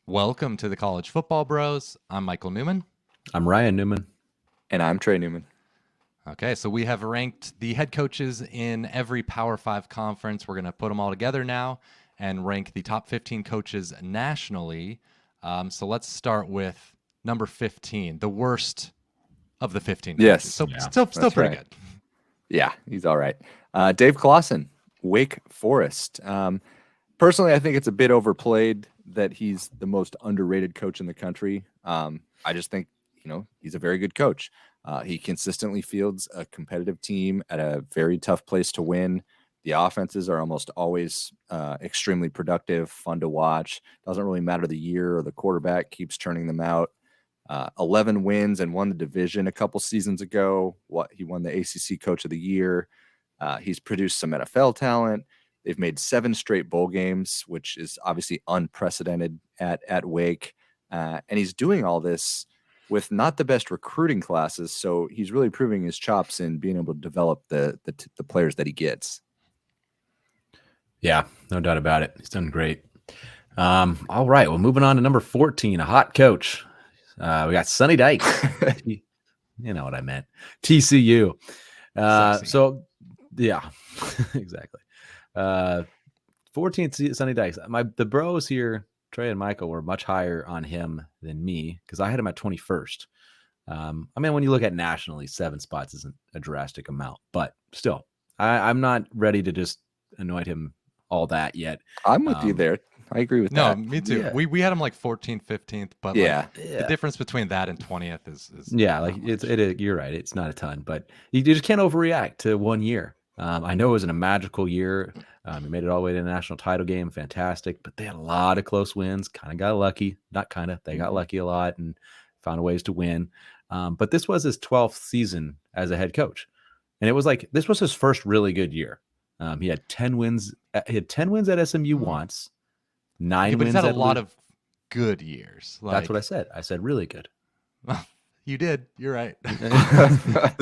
Welcome to the College Football Bros. I'm Michael Newman. I'm Ryan Newman. And I'm Trey Newman. Okay, so we have ranked the head coaches in every Power 5 conference. We're going to put them all together now and rank the top 15 coaches nationally. So let's start with number 15, the worst of the 15 coaches. Yes. So still pretty good. Yeah, he's all right. Dave Clawson, Wake Forest. Personally, I think it's a bit overplayed that he's the most underrated coach in the country. I just think, he's a very good coach. He consistently fields a competitive team at a very tough place to win. The offenses are almost always extremely productive, fun to watch. Doesn't really matter the year or the quarterback keeps turning them out. 11 wins and won the division a couple seasons ago. He won the ACC Coach of the Year. He's produced some NFL talent. They've made 7 straight bowl games, which is obviously unprecedented at Wake. And he's doing all this with not the best recruiting classes. So he's really proving his chops in being able to develop the players that he gets. Yeah, no doubt about it. He's done great. All right. Well, moving on to number 14, a hot coach. We got Sonny Dykes. You know what I meant. TCU. So, yeah, exactly. 14th, Sonny Dykes. The bros here, Trey and Michael, were much higher on him than me because I had him at 21st. When you look at nationally, 7 spots isn't a drastic amount, but still, I'm not ready to just anoint him all that yet. I'm with you there. I agree with that. No, me too. Yeah. We had him like 14th, 15th, but the difference between that and 20th is you're right. It's not a ton, but you just can't overreact to 1 year. I know it wasn't a magical year. He made it all the way to the national title game. Fantastic. But they had a lot of close wins. Kind of got lucky. Not kind of. They got lucky a lot and found ways to win. But this was his 12th season as a head coach. And it was like, this was his first really good year. He had 10 wins. He had 10 wins at SMU once. 9 wins. But he's had a lot of good years. That's what I said. I said really good. You did. You're right. I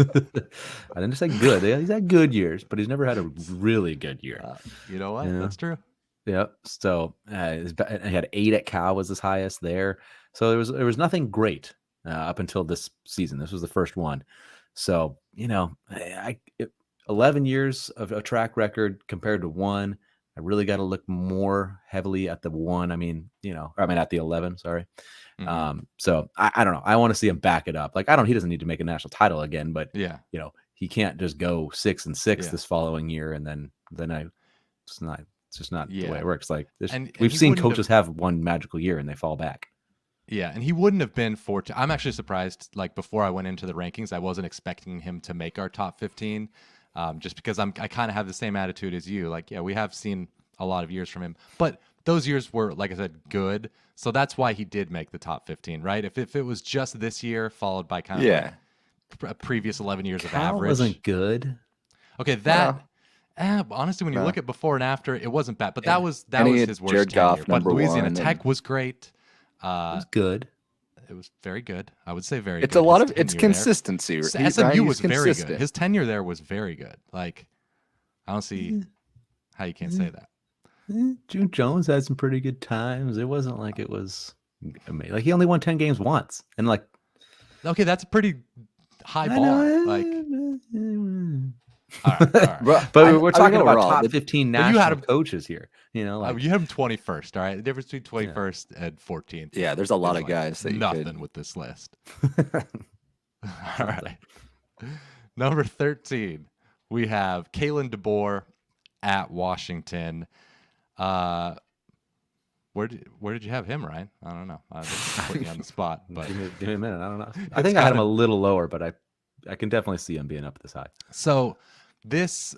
didn't say good. He's had good years, but he's never had a really good year. You know what? That's true. Yep. So he had 8 at Cal was his highest there. So there was nothing great up until this season. This was the first one. So 11 years of a track record compared to 1. I really got to look more heavily at the 1. at the 11. Sorry. Mm-hmm. So I don't know. I want to see him back it up. He doesn't need to make a national title again, but he can't just go 6-6 this following year. And then it's just not the way it works. We've seen coaches have one magical year and they fall back. Yeah. And he wouldn't have been I'm actually surprised. Before I went into the rankings, I wasn't expecting him to make our top 15. Just because I kind of have the same attitude as you. We have seen a lot of years from him, but those years were, like I said, good. So that's why he did make the top 15, right? If it was just this year followed by kind of a previous 11 years of average. Wasn't good. Okay, honestly, when you look at before and after, it wasn't bad, but that was his worst tenure. But Louisiana Tech was great. It was good. It was very good. I would say very good. It's a lot of consistency. SMU was very good. His tenure there was very good. I don't see how you can't say that. June Jones had some pretty good times. It wasn't like it was amazing. He only won 10 games once. And okay, that's a pretty high bar. All right. But we're talking about top 15 national coaches here. You had him 21st. All right, the difference between 21st and 14th. Yeah, there's a lot of guys that nothing with this list. All right, number 13, we have Kalen DeBoer at Washington. Where did you have him, Ryan? I don't know. I was putting you on the spot, but give me a minute. I don't know. I think I had him a little lower, but I can definitely see him being up this high. So this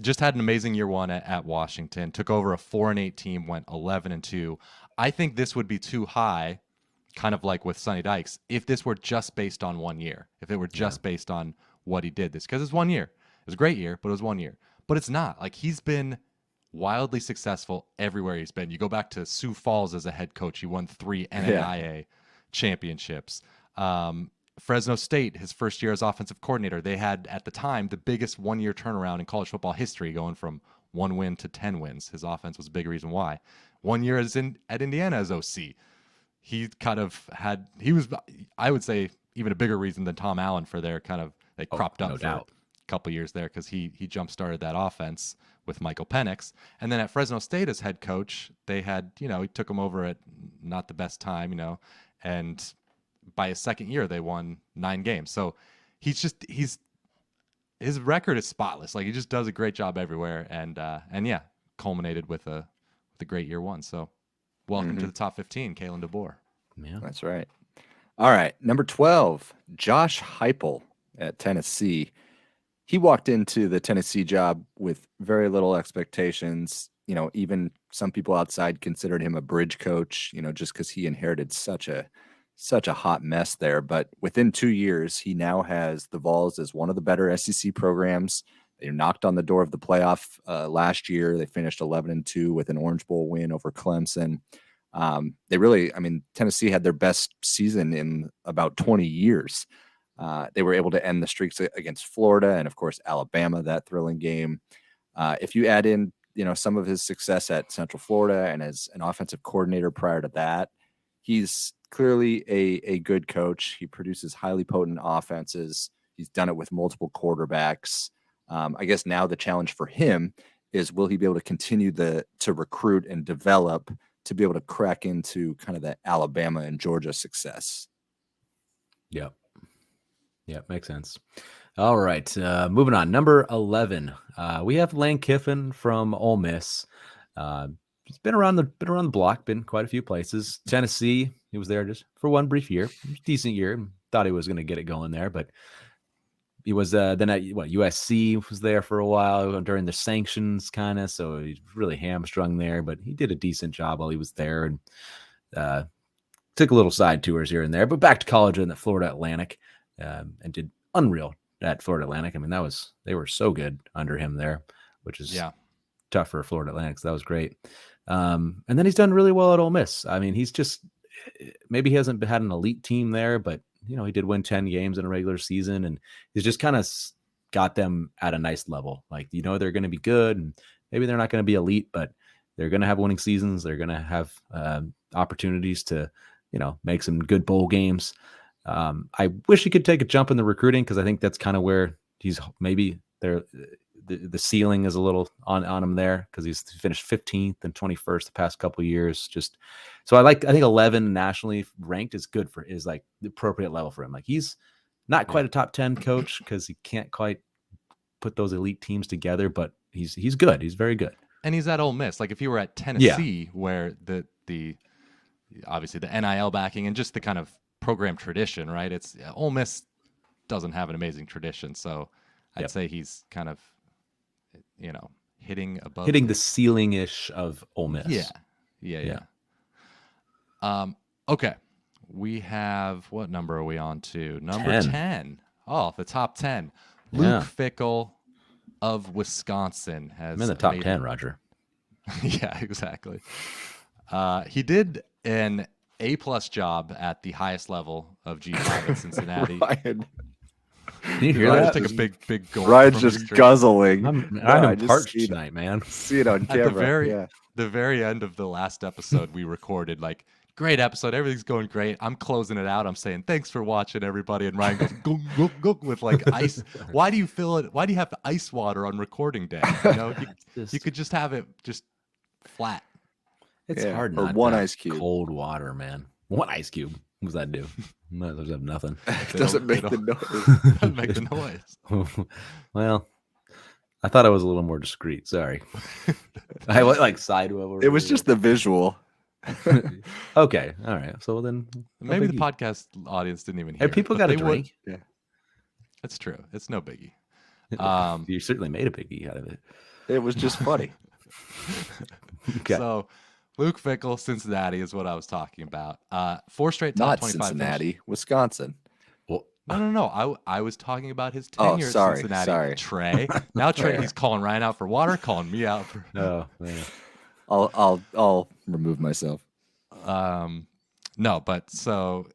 just had an amazing year 1 at Washington. Took over a 4-8 team, went 11-2. I think this would be too high, kind of like with Sonny Dykes, if this were just based on 1 year. If it were just based on what he did this, because it's 1 year. It was a great year, but it was 1 year. But it's not. He's been wildly successful everywhere he's been. You go back to Sioux Falls as a head coach. He won 3 NAIA championships. Fresno State, his first year as offensive coordinator, they had at the time the biggest 1 year turnaround in college football history, going from 1 win to 10 wins. His offense was a big reason why. 1 year at Indiana as OC, he kind of had, he was, I would say, even a bigger reason than Tom Allen for their kind of, they cropped up no for doubt. a couple years there because he jump started that offense with Michael Penix. And then at Fresno State as head coach, they had, he took him over at not the best time, and by his second year they won 9 games. So his record is spotless. Like, he just does a great job everywhere, and yeah, culminated with a great year 1. So welcome to the top 15, Kalen DeBoer. Yeah, that's right. All right, number 12, Josh Heupel at Tennessee. He walked into the Tennessee job with very little expectations. Even some people outside considered him a bridge coach, just because he inherited such a hot mess there. But within 2 years, he now has the Vols as one of the better SEC programs. They knocked on the door of the playoff last year. They finished 11-2 with an Orange Bowl win over Clemson. Tennessee had their best season in about 20 years. They were able to end the streaks against Florida and, of course, Alabama, that thrilling game. If you add in, some of his success at Central Florida and as an offensive coordinator prior to that, he's clearly a good coach. He produces highly potent offenses. He's done it with multiple quarterbacks. I guess now the challenge for him is, will he be able to continue to recruit and develop to be able to crack into kind of the Alabama and Georgia success? Yep. Yeah, makes sense. All right, moving on. Number 11, we have Lane Kiffin from Ole Miss. He's been around the block, been quite a few places. Tennessee, he was there just for one brief year, decent year. Thought he was going to get it going there, but he was then at USC, was there for a while during the sanctions kind of, so he's really hamstrung there. But he did a decent job while he was there, and took a little side tours here and there. But back to college in the Florida Atlantic. And did unreal at Florida Atlantic. I mean, they were so good under him there, which is tough for Florida Atlantic. So that was great. And then he's done really well at Ole Miss. I mean, he's just, maybe he hasn't had an elite team there, but he did win 10 games in a regular season, and he's just kind of got them at a nice level. Like, they're going to be good, and maybe they're not going to be elite, but they're going to have winning seasons. They're going to have opportunities to, make some good bowl games. I wish he could take a jump in the recruiting, because I think that's kind of where he's maybe there. The ceiling is a little on him there, because he's finished 15th and 21st the past couple of years. So I think 11 nationally ranked is good is like the appropriate level for him. Like, he's not quite a top 10 coach, because he can't quite put those elite teams together, but he's good. He's very good. And he's at Ole Miss. Like, if he were at Tennessee, where the obviously the NIL backing and just the kind of program tradition, right? It's Ole Miss doesn't have an amazing tradition, so I'd say he's kind of, hitting the ceiling-ish of Ole Miss. Yeah. Okay, we have, what number are we on to? Number 10. Oh, the top 10. Luke Fickell of Wisconsin has. I'm in the top 10, Roger. Yeah, exactly. He did an A+ job at the highest level of G5 in Cincinnati. Ryan. Can you hear Ryan that? Take a big gulp. Ryan's just guzzling. I'm just parched tonight, man. See it on camera. The very end of the last episode we recorded, like, great episode, everything's going great. I'm closing it out. I'm saying thanks for watching, everybody, and Ryan goes go, go, go, with like ice. Why do you fill it? Why do you have ice water on recording day? You could just have it just flat. It's hard not. Or one ice cube. Cold water, man. One ice cube. What does that do? Might as well have nothing. It doesn't make the noise. Doesn't make the noise. Well, I thought I was a little more discreet. Sorry. I went like sideways. It was just the visual. Okay. All right. So then maybe the podcast audience didn't even hear. Hey, people got a drink. Yeah. That's true. It's no biggie. You certainly made a biggie out of it. It was just funny. Okay. So Luke Fickell, Cincinnati is what I was talking about. 4 straight top Not 25 Cincinnati, finishes. Wisconsin. Well, No. I was talking about his tenure at Cincinnati. Sorry. Trey. Now Trey, he's calling Ryan out for water, calling me out for. No, man. I'll remove myself. No, but so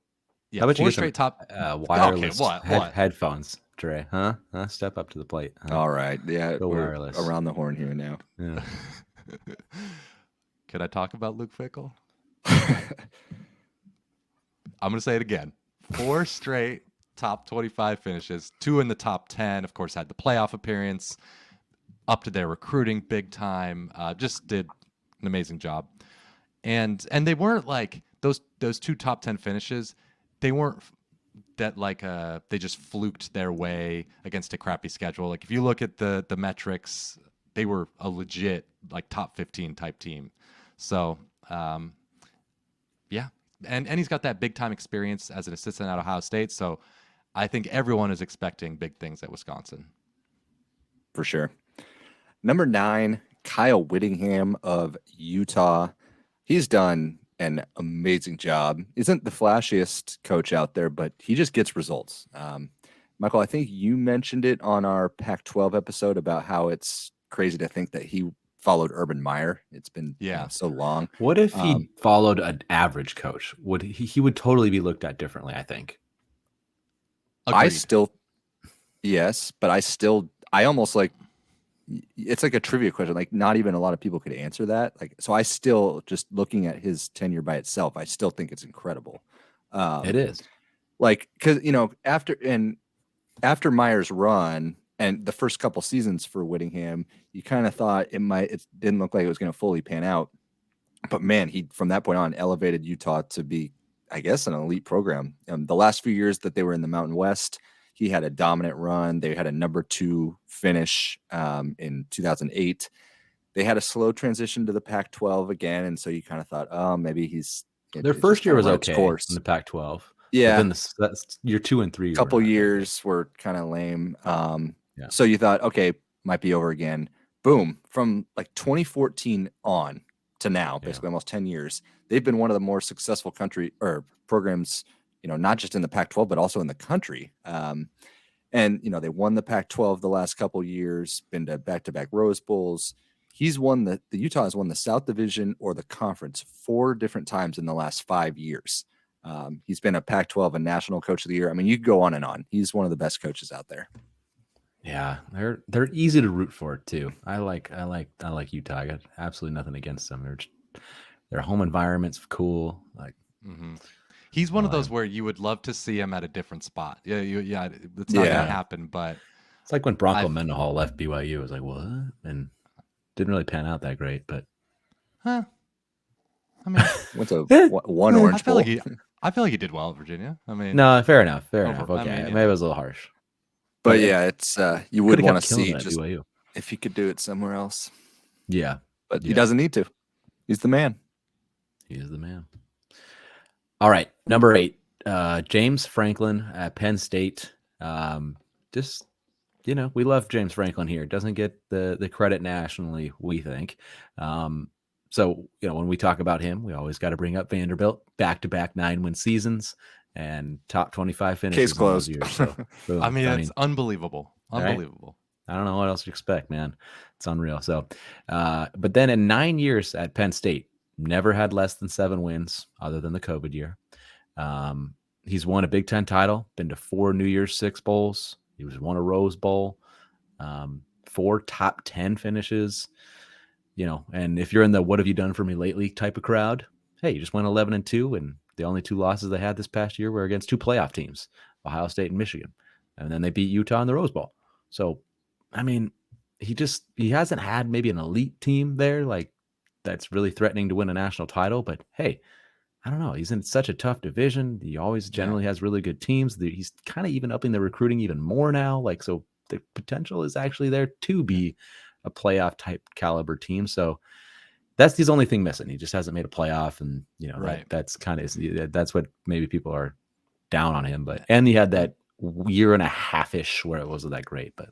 yeah. How about 4 you get straight some, top wireless what? headphones? Trey, huh? Step up to the plate. Huh? All right. Yeah, Go we're wireless. around the horn here now. Yeah. Could I talk about Luke Fickell? I'm going to say it again. 4 straight top 25 finishes, 2 in the top 10. Of course, had the playoff appearance, up to their recruiting big time. Just did an amazing job. And they weren't like those 2 top 10 finishes. They weren't that like they just fluked their way against a crappy schedule. Like if you look at the metrics, they were a legit like top 15 type team. So yeah. And he's got that big time experience as an assistant at Ohio State. So I think everyone is expecting big things at Wisconsin. For sure. Number 9, Kyle Whittingham of Utah. He's done an amazing job. Isn't the flashiest coach out there, but he just gets results. Michael, I think you mentioned it on our Pac-12 episode about how it's crazy to think that he followed Urban Meyer. It's been so long. What if he followed an average coach? Would he would totally be looked at differently, I think. Agreed. I almost like, it's like a trivia question. Like not even a lot of people could answer that. Like, so I still, just looking at his tenure by itself, I still think it's incredible. It is. Like, cause after Meyer's run and the first couple seasons for Whittingham, you kind of thought it didn't look like it was going to fully pan out, but man, he, from that point on, elevated Utah to be, I guess, an elite program. The last few years that they were in the Mountain West, he had a dominant run. They had a number 2 finish in 2008. They had a slow transition to the Pac-12 again, and so you kind of thought, oh, maybe their first year was okay in the Pac-12. Yeah, then that's year 2 and 3. Couple years were kind of lame. So you thought, okay, might be over again. Boom! From like 2014 on to now, basically almost 10 years, they've been one of the more successful programs, not just in the Pac-12, but also in the country. And, they won the Pac-12 the last couple years, been to back-to-back Rose Bowls. He's won the Utah has won the South Division or the conference 4 different times in the last 5 years. He's been a Pac-12 and National Coach of the Year. I mean, you could go on and on. He's one of the best coaches out there. Yeah, they're easy to root for too. I like Utah. I got absolutely nothing against them. Their home environment's cool. Like, he's one of those where you would love to see him at a different spot. It's not gonna happen. But it's like when Bronco Mendenhall left BYU. I was like, what? And didn't really pan out that great. But I mean, went to one Orange Bowl. I feel like he did well at Virginia. I mean, no, fair enough. Okay, maybe it was a little harsh. But it's you would want to see just BYU if he could do it somewhere else. Yeah, but he doesn't need to. He's the man. He is the man. All right, number 8, James Franklin at Penn State. Just we love James Franklin here. Doesn't get the credit nationally, we think. So when we talk about him, we always got to bring up Vanderbilt, back-to-back 9-win seasons. And top 25 finishes. Case closed. Years, so, it's unbelievable. Unbelievable. Right? I don't know what else you expect, man. It's unreal. So, but then in 9 years at Penn State, never had less than 7 wins other than the COVID year. He's won a Big Ten title, been to 4 New Year's Six bowls. He won a Rose Bowl, 4 top 10 finishes. And if you're in the "what have you done for me lately" type of crowd, hey, you just went 11-2, and the only 2 losses they had this past year were against 2 playoff teams, Ohio State and Michigan. And then they beat Utah in the Rose Bowl. So, I mean, he hasn't had maybe an elite team there, like that's really threatening to win a national title. But hey, I don't know. He's in such a tough division. He always generally has really good teams. He's kind of even upping the recruiting even more now. Like, so the potential is actually there to be a playoff type caliber team. So, that's his only thing missing. He just hasn't made a playoff, and that's kind of that's what maybe people are down on him. And he had that year and a half-ish where it wasn't that great. But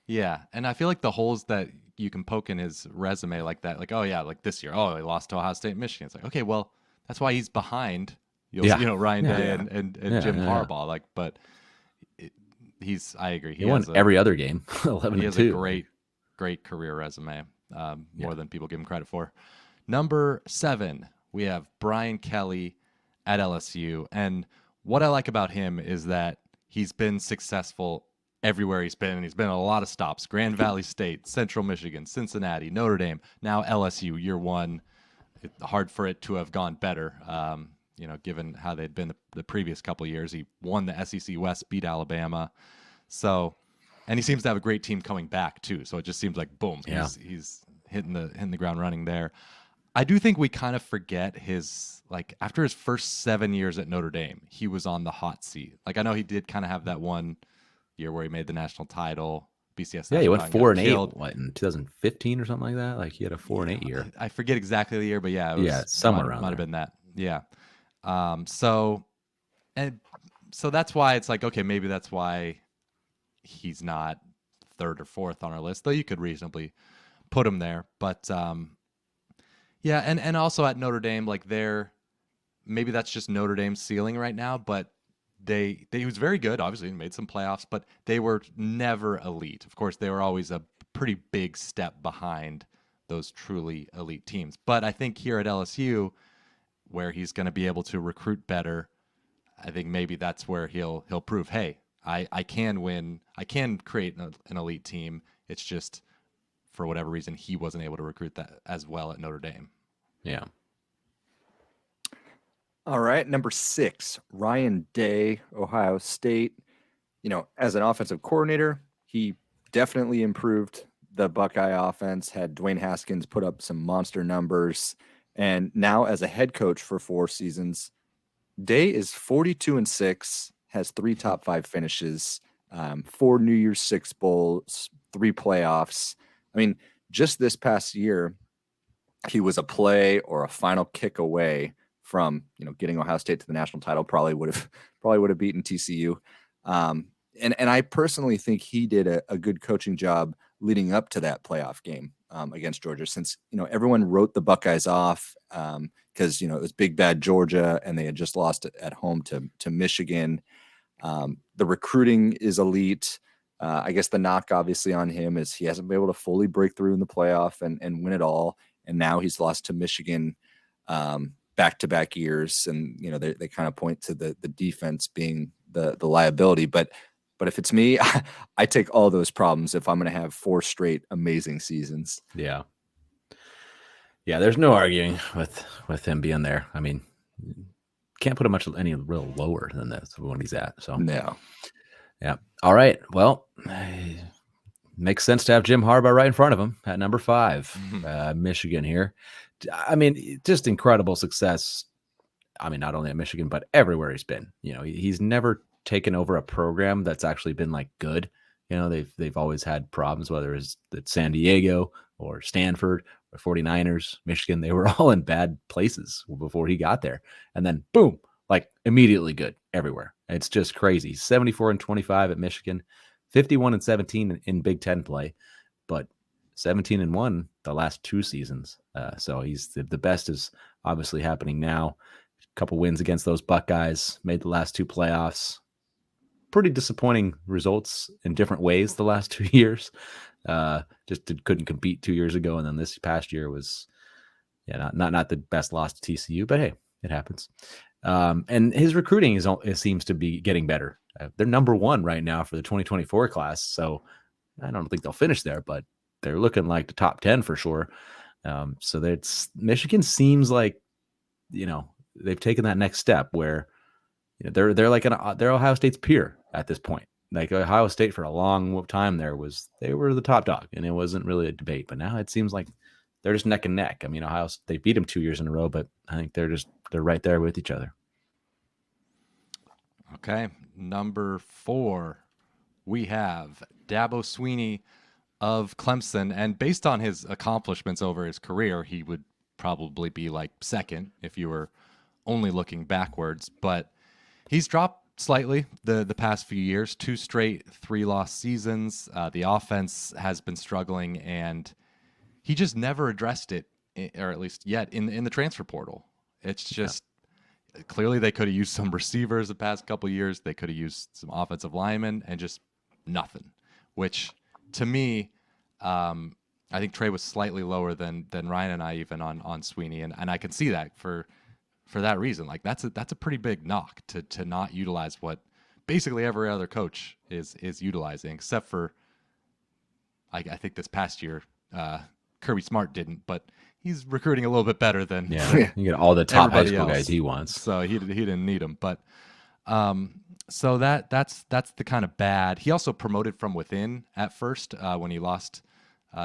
and I feel like the holes that you can poke in his resume like that, like like this year, he lost to Ohio State and Michigan. It's like, okay, well, that's why he's behind. Ryan Day and Jim Harbaugh. Like, but I agree. He won every other game. 11-2. He has a great career resume. More than people give him credit for. Number 7, we have Brian Kelly at LSU. And what I like about him is that he's been successful everywhere he's been, and he's been at a lot of stops: Grand Valley State, Central Michigan, Cincinnati, Notre Dame, now LSU. Year one, it's hard for it to have gone better. Given how they'd been the previous couple of years. He won the SEC West, beat Alabama. So, and he seems to have a great team coming back too. So it just seems like boom, he's hitting the ground running there. I do think we kind of forget after his first 7 years at Notre Dame, he was on the hot seat. Like, I know he did kind of have that one year where he made the national title, BCS. Yeah, he went 4-8 in 2015 or something like that. Like, he had a 4-8 year. I forget exactly the year, but yeah, it was, somewhere around might have there. been that. Yeah. So that's why it's like, okay, maybe that's why he's not third or fourth on our list, though you could reasonably put him there. But yeah, and also at Notre Dame, like maybe that's just Notre Dame's ceiling right now, but he was very good, obviously, and made some playoffs, but they were never elite. Of course, they were always a pretty big step behind those truly elite teams. But I think here at LSU, where he's going to be able to recruit better, I think maybe that's where he'll prove, hey, I can win. I can create an elite team. It's just, for whatever reason, he wasn't able to recruit that as well at Notre Dame. Yeah. All right, number 6, Ryan Day, Ohio State. As an offensive coordinator, he definitely improved the Buckeye offense, had Dwayne Haskins put up some monster numbers. And now as a head coach for 4 seasons, Day is 42-6, has 3 top 5 finishes, 4 New Year's Six bowls, 3 playoffs. I mean, just this past year, he was a play or a final kick away from getting Ohio State to the national title. Probably would have beaten TCU. And I personally think he did a good coaching job leading up to that playoff game against Georgia, since everyone wrote the Buckeyes off because it was big bad Georgia and they had just lost it at home to Michigan. The recruiting is elite. I guess the knock obviously on him is he hasn't been able to fully break through in the playoff and win it all. And now he's lost to Michigan back-to-back years. And, they kind of point to the defense being the liability. But if it's me, I take all those problems if I'm going to have 4 straight amazing seasons. Yeah. Yeah, there's no arguing with him being there. I mean, can't put him any real lower than this when he's at. So no. Yeah. All right. Well, makes sense to have Jim Harbaugh right in front of him at number 5, Michigan here. I mean, just incredible success. I mean, not only at Michigan, but everywhere he's been. He's never taken over a program that's actually been like good. They've always had problems, whether it's San Diego or Stanford or 49ers, Michigan. They were all in bad places before he got there. And then boom, like immediately good everywhere. It's just crazy. 74-25 at Michigan, 51-17 in Big Ten play, but 17-1 the last 2 seasons. So he's the best is obviously happening now. A couple wins against those Buckeyes, made the last 2 playoffs. Pretty disappointing results in different ways the last 2 years. Couldn't compete 2 years ago, and then this past year was not the best loss to TCU, but hey, it happens. And his recruiting seems to be getting better. They're number 1 right now for the 2024 class, so I don't think they'll finish there, but they're looking like the top 10 for sure. So that's Michigan seems like they've taken that next step where they're like they're Ohio State's peer at this point. Like Ohio State for a long time they were the top dog, and it wasn't really a debate. But now it seems like they're just neck and neck. I mean, they beat them 2 years in a row, but I think they're right there with each other. Okay, number 4, we have Dabo Swinney of Clemson, and based on his accomplishments over his career, he would probably be like second if you were only looking backwards. But he's dropped slightly the past few years, 2 straight 3-loss seasons. The offense has been struggling, and he just never addressed it, or at least yet in the transfer portal. It's just clearly they could have used some receivers the past couple of years. They could have used some offensive linemen, and just nothing. Which to me, I think Trey was slightly lower than Ryan and I even on Swinney, and I can see that for that reason. Like that's a pretty big knock to not utilize what basically every other coach is utilizing, except for I think this past year Kirby Smart didn't, but he's recruiting a little bit better than Yeah, you get all the top high everybody school else. guys he wants. So he didn't need them, but so that's the kind of bad. He also promoted from within at first when he lost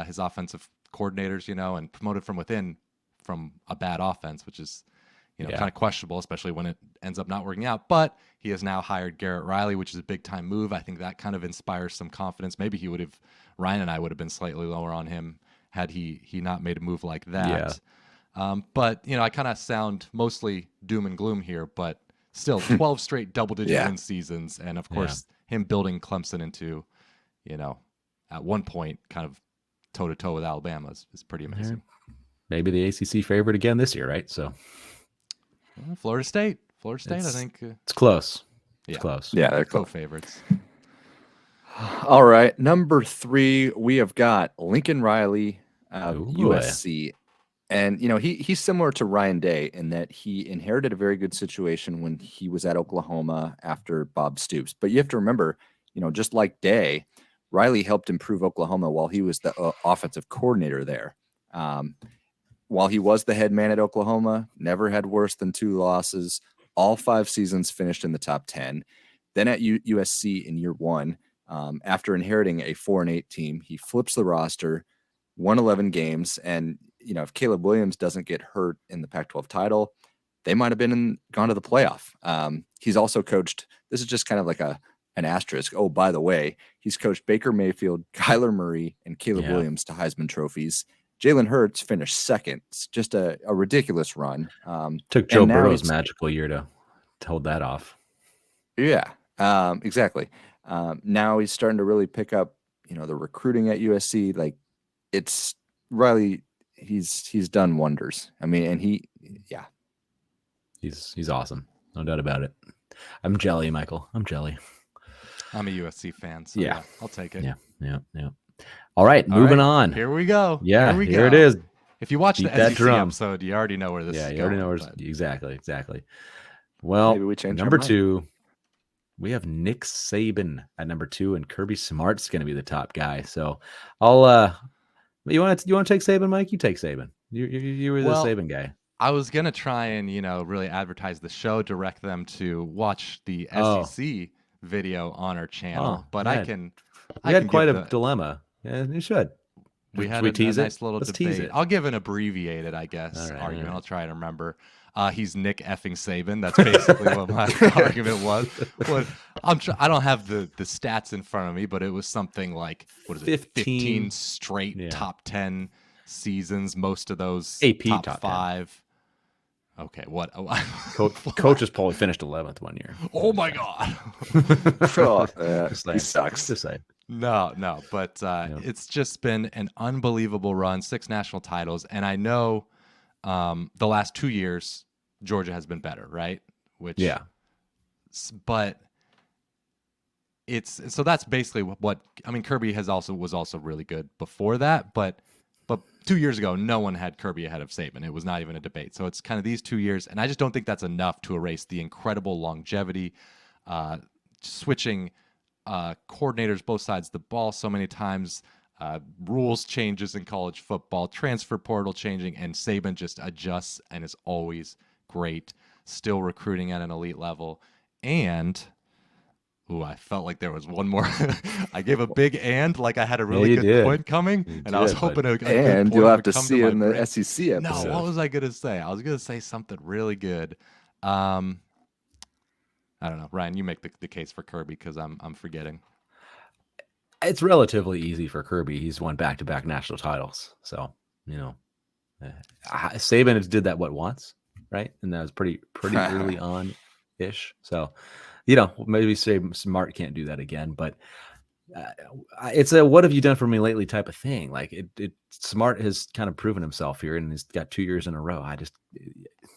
his offensive coordinators, and promoted from within from a bad offense, which is kind of questionable, especially when it ends up not working out. But he has now hired Garrett Riley, which is a big time move. I think that kind of inspires some confidence. Maybe Ryan and I would have been slightly lower on him had he not made a move like that. But I kind of sound mostly doom and gloom here, but still 12 straight double-digit win seasons, and of course him building Clemson into, at one point kind of toe-to-toe with Alabama is pretty amazing. Maybe the ACC favorite again this year, right? So Florida State, I think it's close. It's close. Yeah, they're co-favorites. All right, number 3, we have got Lincoln Riley of USC. And, he's similar to Ryan Day in that he inherited a very good situation when he was at Oklahoma after Bob Stoops. But you have to remember, just like Day, Riley helped improve Oklahoma while he was the offensive coordinator there. While he was the head man at Oklahoma, never had worse than 2 losses. All 5 seasons finished in the top 10. Then at USC in year 1, after inheriting a 4-8 team, he flips the roster, won 11 games, and if Caleb Williams doesn't get hurt in the Pac-12 title, they might have gone to the playoff. He's also coached. This is just kind of like an asterisk. Oh, by the way, he's coached Baker Mayfield, Kyler Murray, and Caleb Williams to Heisman trophies. Jalen Hurts finished second. It's just a ridiculous run. Took Joe Burrow's magical year to hold that off. Yeah, exactly. Now he's starting to really pick up, the recruiting at USC. Like, it's Riley. He's done wonders. I mean, and he's awesome. No doubt about it. I'm jelly, Michael. I'm jelly. I'm a USC fan, so yeah, I'll take it. Yeah. All right, moving on. Here we go. Yeah, here it is. If you watch the SEC episode, you already know where this is going. Yeah, you already know where exactly. Well, maybe we change number 2, we have Nick Saban at number 2, and Kirby Smart's going to be the top guy. So I'll you want to take Saban, Mike? You take Saban. You were the Saban guy. I was gonna try and really advertise the show, direct them to watch the SEC video on our channel, but I had quite a dilemma. Yeah, you should. We had a nice little debate. I'll give an abbreviated, I guess, argument. I'll try to remember. He's Nick effing Saban. That's basically what my argument was. But I don't have the stats in front of me, but it was something like, what is it? 15 straight top 10 seasons. Most of those AP top 5. 10. Okay, what? Coach's poll finished 11th one year. Oh my God. He sucks. Just saying. No, but it's just been an unbelievable run, 6 national titles, and I know the last 2 years Georgia has been better, right? But so that's basically what I mean. Kirby was also really good before that, but 2 years ago, no one had Kirby ahead of Saban. It was not even a debate. So it's kind of these 2 years, and I just don't think that's enough to erase the incredible longevity, switching coordinators both sides of the ball so many times, rules changes in college football, transfer portal changing, and Saban just adjusts and is always great, still recruiting at an elite level. And I felt like there was one more. I gave a big like I had a really good point coming, and I was hoping and you'll have to see it in the SEC episode. No, what was I going to say? I was going to say something really good. I don't know. Ryan, you make the case for Kirby because I'm forgetting. It's relatively easy for Kirby. He's won back-to-back national titles. So, Saban did that once, right? And that was pretty early on-ish. So, maybe Smart can't do that again, but it's a what have you done for me lately type of thing. Like Smart has kind of proven himself here, and he's got 2 years in a row.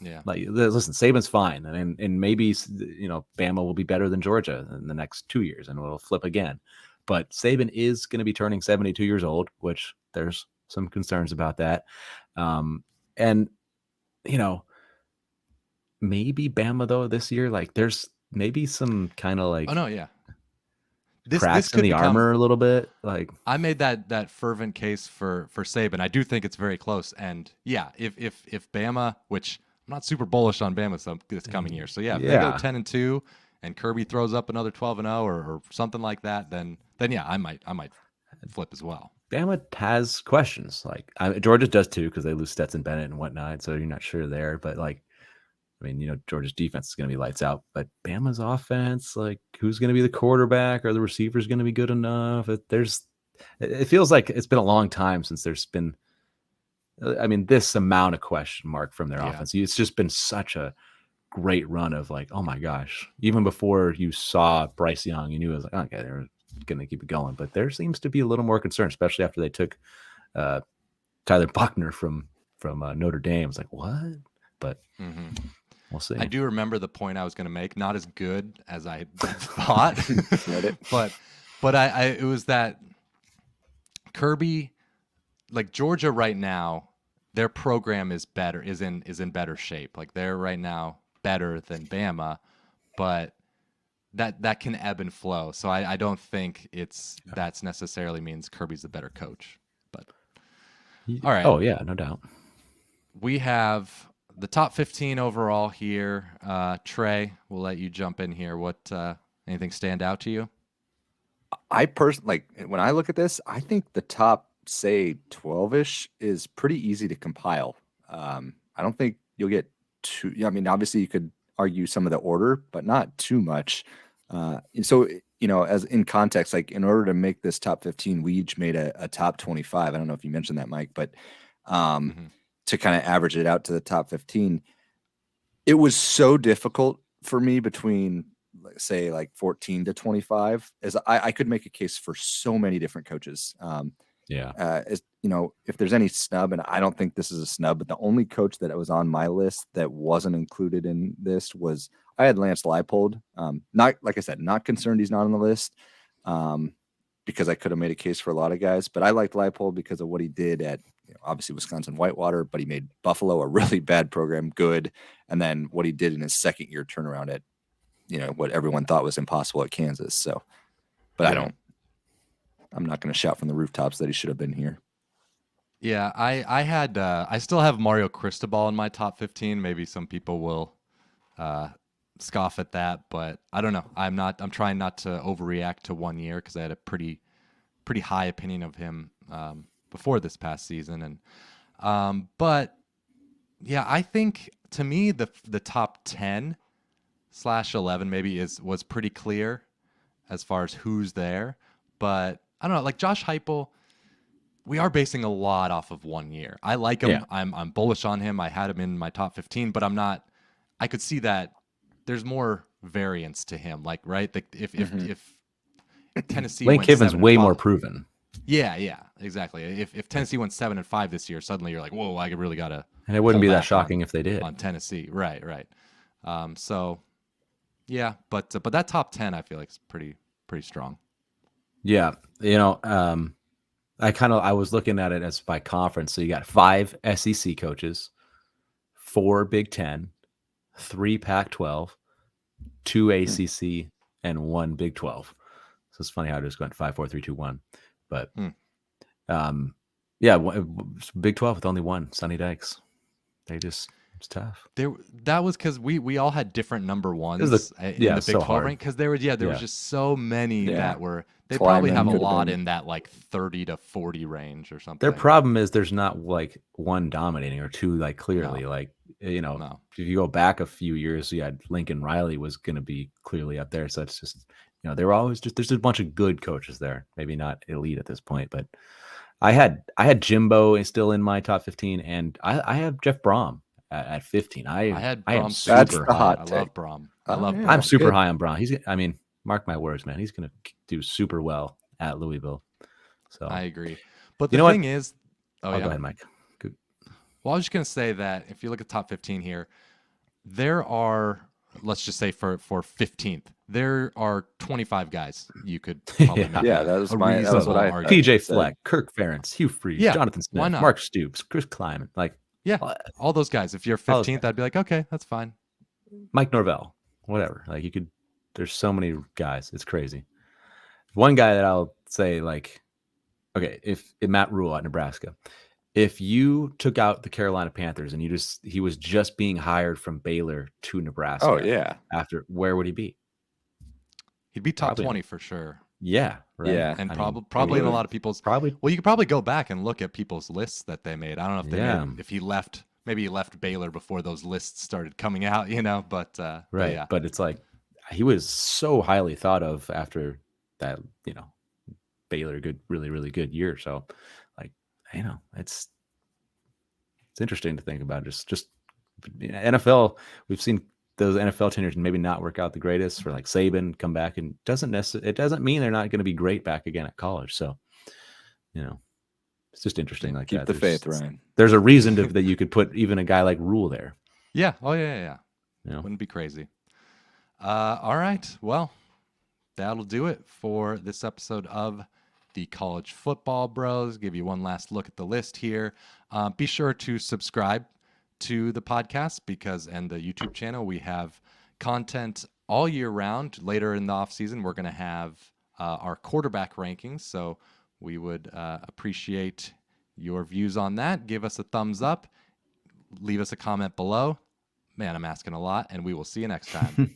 Listen, Saban's fine, and maybe Bama will be better than Georgia in the next 2 years, and it'll flip again. But Saban is going to be turning 72 years old, which there's some concerns about that. And maybe Bama though this year, like there's maybe some kind of like Oh no, yeah. This cracks in could the become, armor a little bit. Like, I made that fervent case for Saban. I do think it's very close. And yeah, if Bama, which I'm not super bullish on Bama this coming year. So yeah, if they go yeah, 10-2 and Kirby throws up another 12-0 or something like that, then yeah, I might flip as well. Bama has questions. Like, Georgia does too, because they lose Stetson Bennett and whatnot. So you're not sure there. But like, I mean, Georgia's defense is going to be lights out, but Bama's offense, like, who's going to be the quarterback? Are the receivers going to be good enough? It feels like it's been a long time since there's been, I mean, this amount of question mark from their offense. It's just been such a great run of like, oh my gosh, even before you saw Bryce Young, you knew it was like, okay, they're going to keep it going. But there seems to be a little more concern, especially after they took Tyler Buckner from Notre Dame. It's like, what? But we'll see. I do remember the point I was going to make. Not as good as I thought, but it was that Kirby, like Georgia right now, their program is better, is in better shape. Like they're right now better than Bama, but that can ebb and flow. So I don't think that's necessarily means Kirby's the better coach. But all right. Oh yeah, no doubt. We have the top 15 overall here. Trey, we'll let you jump in here. What anything stand out to you? I personally, like, when I look at this, I think the top, say, 12-ish is pretty easy to compile. I don't think you'll get too. I mean, obviously you could argue some of the order, but not too much. So as in context, like in order to make this top 15, we each made a top 25. I don't know if you mentioned that, Mike, but to kind of average it out to the top 15, it was so difficult for me between, say, like 14 to 25, as I could make a case for so many different coaches. If there's any snub, and I don't think this is a snub, but the only coach that was on my list that wasn't included in this was, I had Lance Leipold. Not, like I said, not concerned he's not on the list, because I could have made a case for a lot of guys, but I liked Leipold because of what he did at, obviously Wisconsin Whitewater, but he made Buffalo, a really bad program, good. And then what he did in his second year turnaround at, what everyone thought was impossible at Kansas. So, but I'm not going to shout from the rooftops that he should have been here. Yeah, I still have Mario Cristobal in my top 15. Maybe some people will scoff at that, but I don't know. I'm trying not to overreact to 1 year, because I had a pretty high opinion of him before this past season. And but yeah, I think to me the top 10/11 maybe was pretty clear as far as who's there. But I don't know, like Josh Heupel, we are basing a lot off of 1 year. I like him. Yeah. I'm bullish on him. I had him in my top 15, but I'm not. I could see that there's more variance to him. Like, right? If Tennessee Lane went Kiffin's 7-5 way more proven. Yeah, exactly. If Tennessee went 7-5 this year, suddenly you're like, whoa, I really gotta. And it wouldn't be pull that back shocking if they did. on Tennessee. Right. So yeah, but that top 10 I feel like is pretty strong. Yeah, I was looking at it as by conference. So you got 5 SEC coaches, 4 Big Ten, 3 Pac-12, 2 ACC, and 1 Big 12. So it's funny how it just went 5, 4, 3, 2, 1. But Big 12 with only 1, Sonny Dykes. It's tough. That was because we all had different number ones in the Big 12 rank, because there was just so many that were. They probably have a lot in that like 30 to 40 range or something. Their problem is there's not like 1 dominating or 2 like clearly. No. If you go back a few years, you had Lincoln Riley was going to be clearly up there. So it's just, they were always there's a bunch of good coaches there. Maybe not elite at this point, but I had Jimbo still in my top 15, and I have Jeff Brom at 15. I am super high. I love Brom. I'm super high on Brom. Mark my words, man. He's going to do super well at Louisville. So I agree. But the thing is, go ahead, Mike. Good. Well, I was just going to say that if you look at the top 15 here, there are, let's just say for 15th, there are 25 guys you could probably make that's what I argument. PJ Fleck, Kirk Ferentz, Hugh Freeze, Jonathan Smith, Mark Stoops, Chris Kleiman. All those guys. If you're 15th, I'd be like, okay, that's fine. Mike Norvell, whatever. Like you could There's so many guys. It's crazy. One guy that I'll say, like, okay, if Matt Rule at Nebraska, if you took out the Carolina Panthers and he was just being hired from Baylor to Nebraska, Oh yeah, after, where would he be? He'd be top Probably. 20 for sure. Yeah, right. Yeah. And I mean, probably in a would've lot of people's. probably. Well, you could probably go back and look at people's lists that they made. I don't know if they Yeah. made if he left. Maybe he left Baylor before those lists started coming out. But Right. yeah. But it's like he was so highly thought of after that, Baylor really, really good year. So, like, it's interesting to think about. Just NFL. We've seen those NFL tenures maybe not work out the greatest for like Saban come back, and it doesn't mean they're not going to be great back again at college. So, it's just interesting like keep that. the faith, Ryan. There's a reason that you could put even a guy like Rule there. Yeah. Oh yeah. You know? Wouldn't be crazy. All right. Well, that'll do it for this episode of the College Football Bros. Give you one last look at the list here. Be sure to subscribe to the podcast and the YouTube channel. We have content all year round. Later in the off season, we're going to have our quarterback rankings. So we would appreciate your views on that. Give us a thumbs up. Leave us a comment below. Man, I'm asking a lot, and we will see you next time.